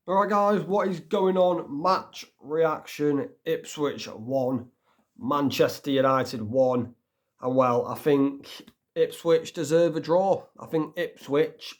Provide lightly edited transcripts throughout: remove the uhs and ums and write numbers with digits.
Alright guys, what is going on? Match reaction, Ipswich 1, Manchester United 1. And well, I think Ipswich deserve a draw. I think Ipswich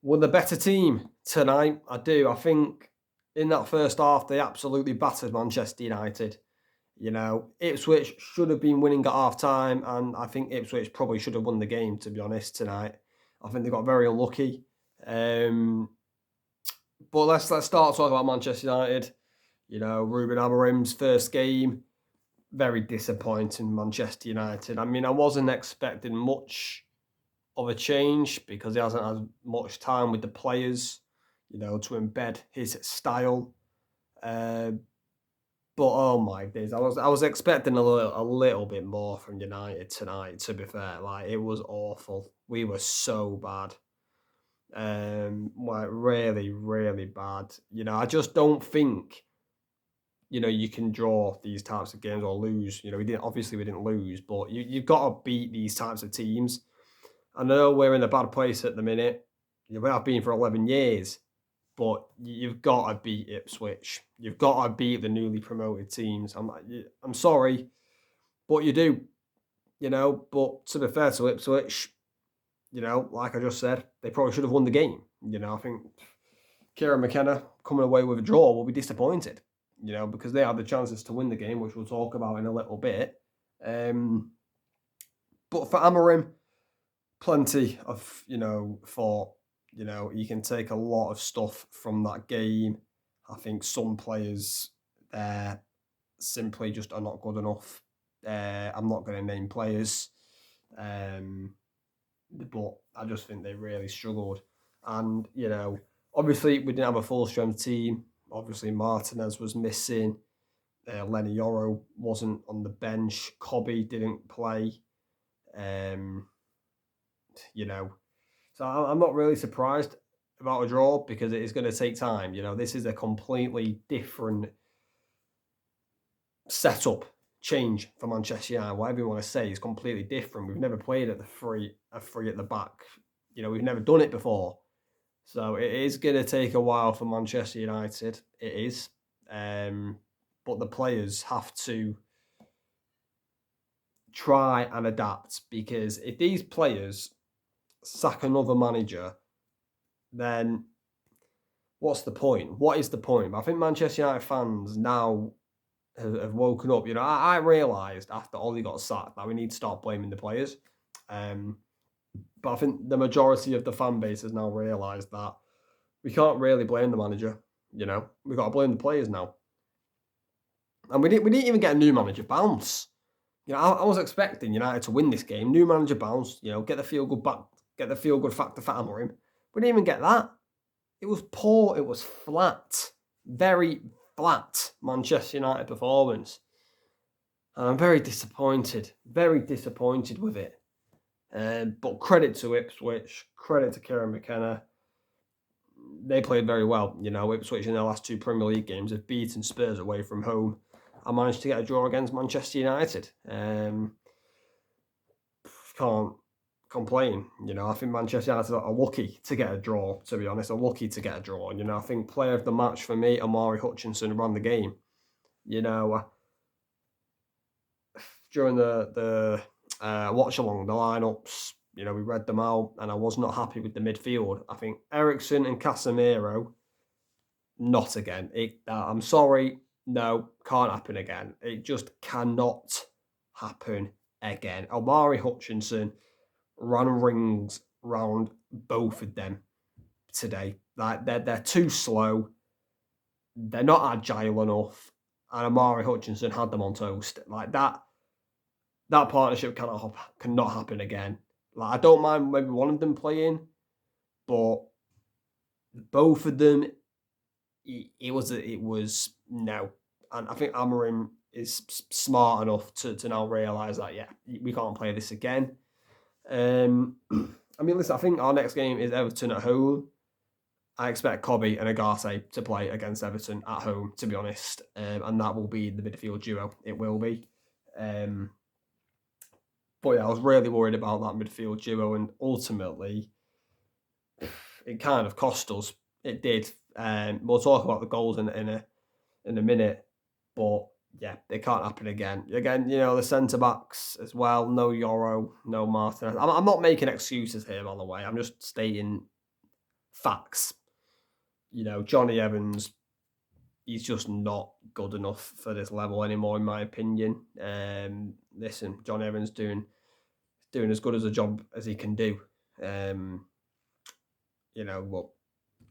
were the better team tonight. I do. I think in that first half, they absolutely battered Manchester United. You know, Ipswich should have been winning at half time, and I think Ipswich probably should have won the game, to be honest, tonight. I think they got very unlucky. But let's start talking about Manchester United. You know, Ruben Amorim's first game, very disappointing. Manchester United. I mean, I wasn't expecting much of a change because he hasn't had much time with the players, you know, to embed his style. Uh, but oh my days, I was expecting a little bit more from United tonight. To be fair, like it was awful. We were so bad. Like really, really bad. You know, I just don't think, you know, you can draw these types of games or lose. You know, we didn't lose, but you've got to beat these types of teams. I know we're in a bad place at the minute. You know, we have been for 11 years, but you've got to beat Ipswich. You've got to beat the newly promoted teams. I'm sorry, but you do. You know, but to be fair to Ipswich, you know, like I just said, they probably should have won the game. You know, I think Kieran McKenna coming away with a draw will be disappointed, you know, because they had the chances to win the game, which we'll talk about in a little bit. But for Amorim, plenty of, you know, thought, you know, you can take a lot of stuff from that game. I think some players there simply just are not good enough. I'm not going to name players, but I just think they really struggled. And, you know, obviously we didn't have a full strength team. Obviously Martinez was missing. Lenny Yoro wasn't on the bench. Cobby didn't play. You know, so I'm not really surprised about a draw because it is going to take time. You know, this is a completely different setup change for Manchester United. Whatever you want to say is completely different. We've never played at a three at the back. You know, we've never done it before. So it is going to take a while for Manchester United. It is. But the players have to try and adapt because if these players sack another manager, then what's the point? What is the point? I think Manchester United fans now have woken up. You know, I realised after Ollie got sacked that we need to start blaming the players. But I think the majority of the fan base has now realised that we can't really blame the manager. You know, we've got to blame the players now. And we didn't even get a new manager bounce. You know, I was expecting United to win this game. New manager bounce, you know, get the feel good back, get the feel good factor for Amorim. We didn't even get that. It was poor. It was flat. Very flat Manchester United performance. And I'm very disappointed with it. But credit to Ipswich, credit to Kieran McKenna. They played very well. You know, Ipswich in their last two Premier League games have beaten Spurs away from home. I managed to get a draw against Manchester United. Can't complain. You know, I think Manchester United are lucky to get a draw, to be honest. Are lucky to get a draw. You know, I think player of the match for me, Amari Hutchinson, ran the game. You know, during the watch along, the lineups, you know, we read them out, and I was not happy with the midfield. I think Ericsson and Casemiro, not again. I'm sorry, no, can't happen again. It just cannot happen again. Omari Hutchinson ran rings round both of them today. Like they're too slow. They're not agile enough, and Amari Hutchinson had them on toast. Like that partnership cannot happen again. Like I don't mind maybe one of them playing, but both of them, it was no. And I think Amorim is smart enough to now realise that we can't play this again. I mean, listen, I think our next game is Everton at home. I expect Cobby and Agate to play against Everton at home, to be honest. And that will be the midfield duo. It will be. But yeah, I was really worried about that midfield duo, and ultimately, it kind of cost us It did. We'll talk about the goals in a minute, but yeah, it can't happen again. Again, the centre backs as well. No Yoro, no Martinez. I'm not making excuses here, by the way. I'm just stating facts. Johnny Evans, he's just not good enough for this level anymore, in my opinion. Listen, Johnny Evans doing as good as a job as he can do. But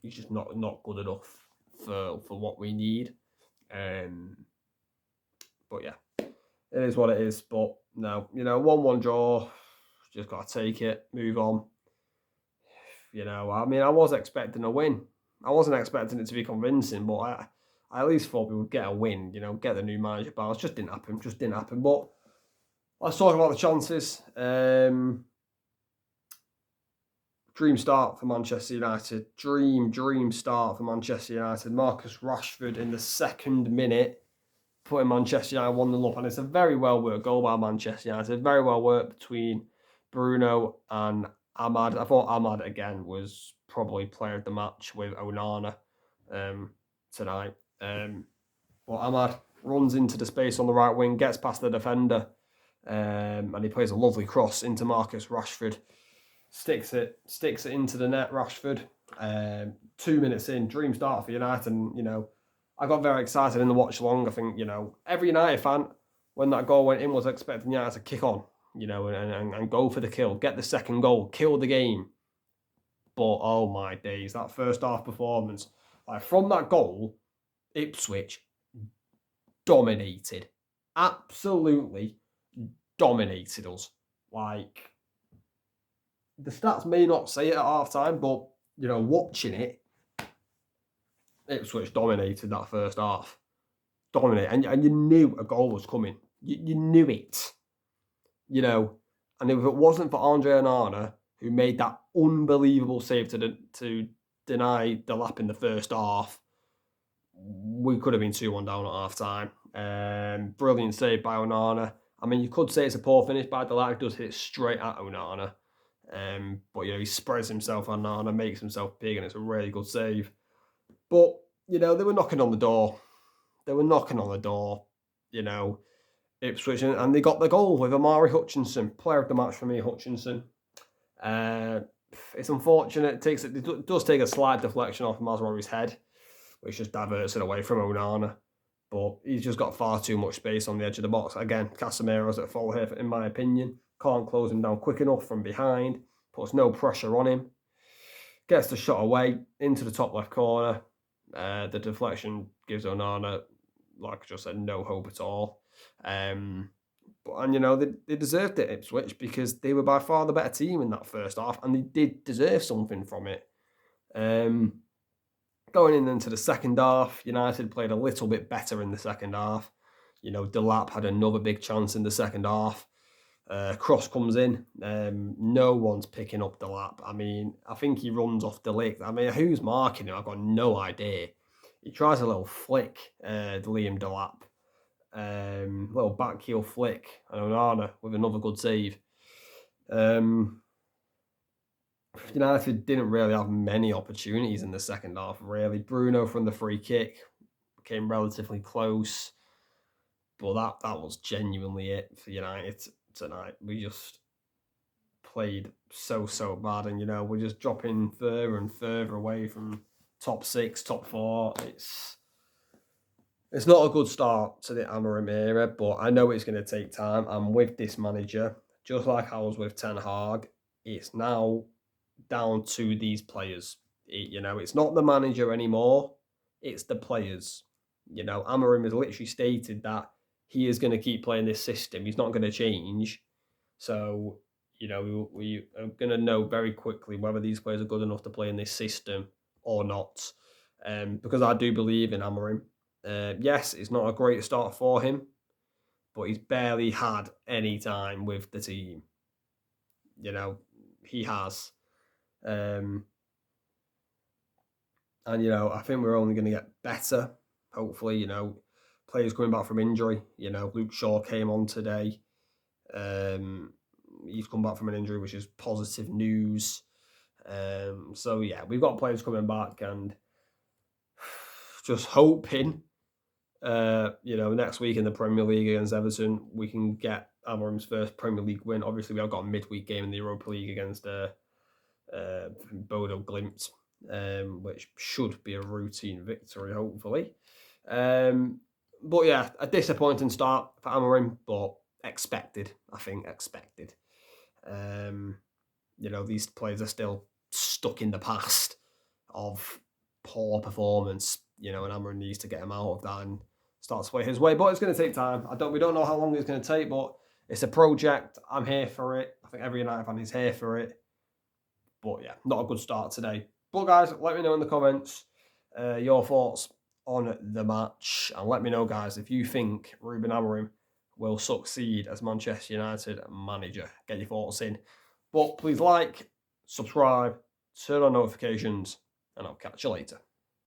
he's just not good enough for what we need. But yeah, it is what it is. But no, 1-1 draw, just got to take it, move on. I was expecting a win. I wasn't expecting it to be convincing, but I at least thought we would get a win, get the new manager balance. Just didn't happen. But let's talk about the chances. Dream start for Manchester United. Dream start for Manchester United. Marcus Rashford in the second minute, putting Manchester United 1-0 up. And it's a very well worked goal by Manchester United. Very well worked between Bruno and Ahmad. I thought Ahmad, again, was probably player of the match with Onana tonight. But Ahmad runs into the space on the right wing, gets past the defender, and he plays a lovely cross into Marcus Rashford. Sticks it into the net, Rashford. 2 minutes in, dream start for United. And, I got very excited in the watch long. I think, every United fan, when that goal went in, was expecting United to kick on, and go for the kill, get the second goal, kill the game. But, oh my days, that first half performance, from that goal, Ipswich dominated. Absolutely dominated us. The stats may not say it at half time, but, watching it, Ipswich dominated that first half. Dominated. And you knew a goal was coming. You knew it. And if it wasn't for Andre Onana, who made that unbelievable save to deny the lap in the first half, we could have been 2-1 down at half time. Brilliant save by Onana. You could say it's a poor finish by Delight. He does hit it straight at Onana. But he spreads himself on Onana, makes himself big, and it's a really good save. But, they were knocking on the door. Ipswich, and they got the goal with Amari Hutchinson, player of the match for me, Hutchinson. It's unfortunate. It does take a slight deflection off Mazraoui's head, which just diverts it away from Onana. But he's just got far too much space on the edge of the box. Again, Casemiro's at fault here, in my opinion. Can't close him down quick enough from behind. Puts no pressure on him. Gets the shot away into the top left corner. The deflection gives Onana, like I just said, no hope at all. They deserved it, Ipswich, because they were by far the better team in that first half, and they did deserve something from it. Going into the second half, United played a little bit better in the second half. Delap had another big chance in the second half. Cross comes in. No one's picking up Delap. I think he runs off Delict. Who's marking him? I've got no idea. He tries a little flick, Liam Delap. Little back heel flick. And Onana with another good save. United didn't really have many opportunities in the second half, really. Bruno from the free kick came relatively close. But that was genuinely it for United tonight. We just played so bad, and we're just dropping further and further away from top 6, top 4. It's not a good start to the Amorim era, but I know it's going to take time. And with this manager, just like I was with Ten Hag, it's now down to these players. It's not the manager anymore. It's the players. Amorim has literally stated that he is going to keep playing this system. He's not going to change. So, we are going to know very quickly whether these players are good enough to play in this system or not. Because I do believe in Amorim. Yes, it's not a great start for him, but he's barely had any time with the team. He has. And, I think we're only going to get better, hopefully, players coming back from injury. Luke Shaw came on today. He's come back from an injury, which is positive news. So, yeah, we've got players coming back, and just hoping, next week in the Premier League against Everton, we can get Amorim's first Premier League win. Obviously, we have got a midweek game in the Europa League against Bodo Glimt, which should be a routine victory, hopefully. But yeah, a disappointing start for Amorim, but expected. I think expected. These players are still stuck in the past of poor performance, and Amorim needs to get him out of that and start to play his way. But it's going to take time. We don't know how long it's going to take, but it's a project. I'm here for it. I think every United fan is here for it. But yeah, not a good start today. But guys, let me know in the comments your thoughts on the match. And let me know, guys, if you think Ruben Amorim will succeed as Manchester United manager. Get your thoughts in. But please like, subscribe, turn on notifications, and I'll catch you later.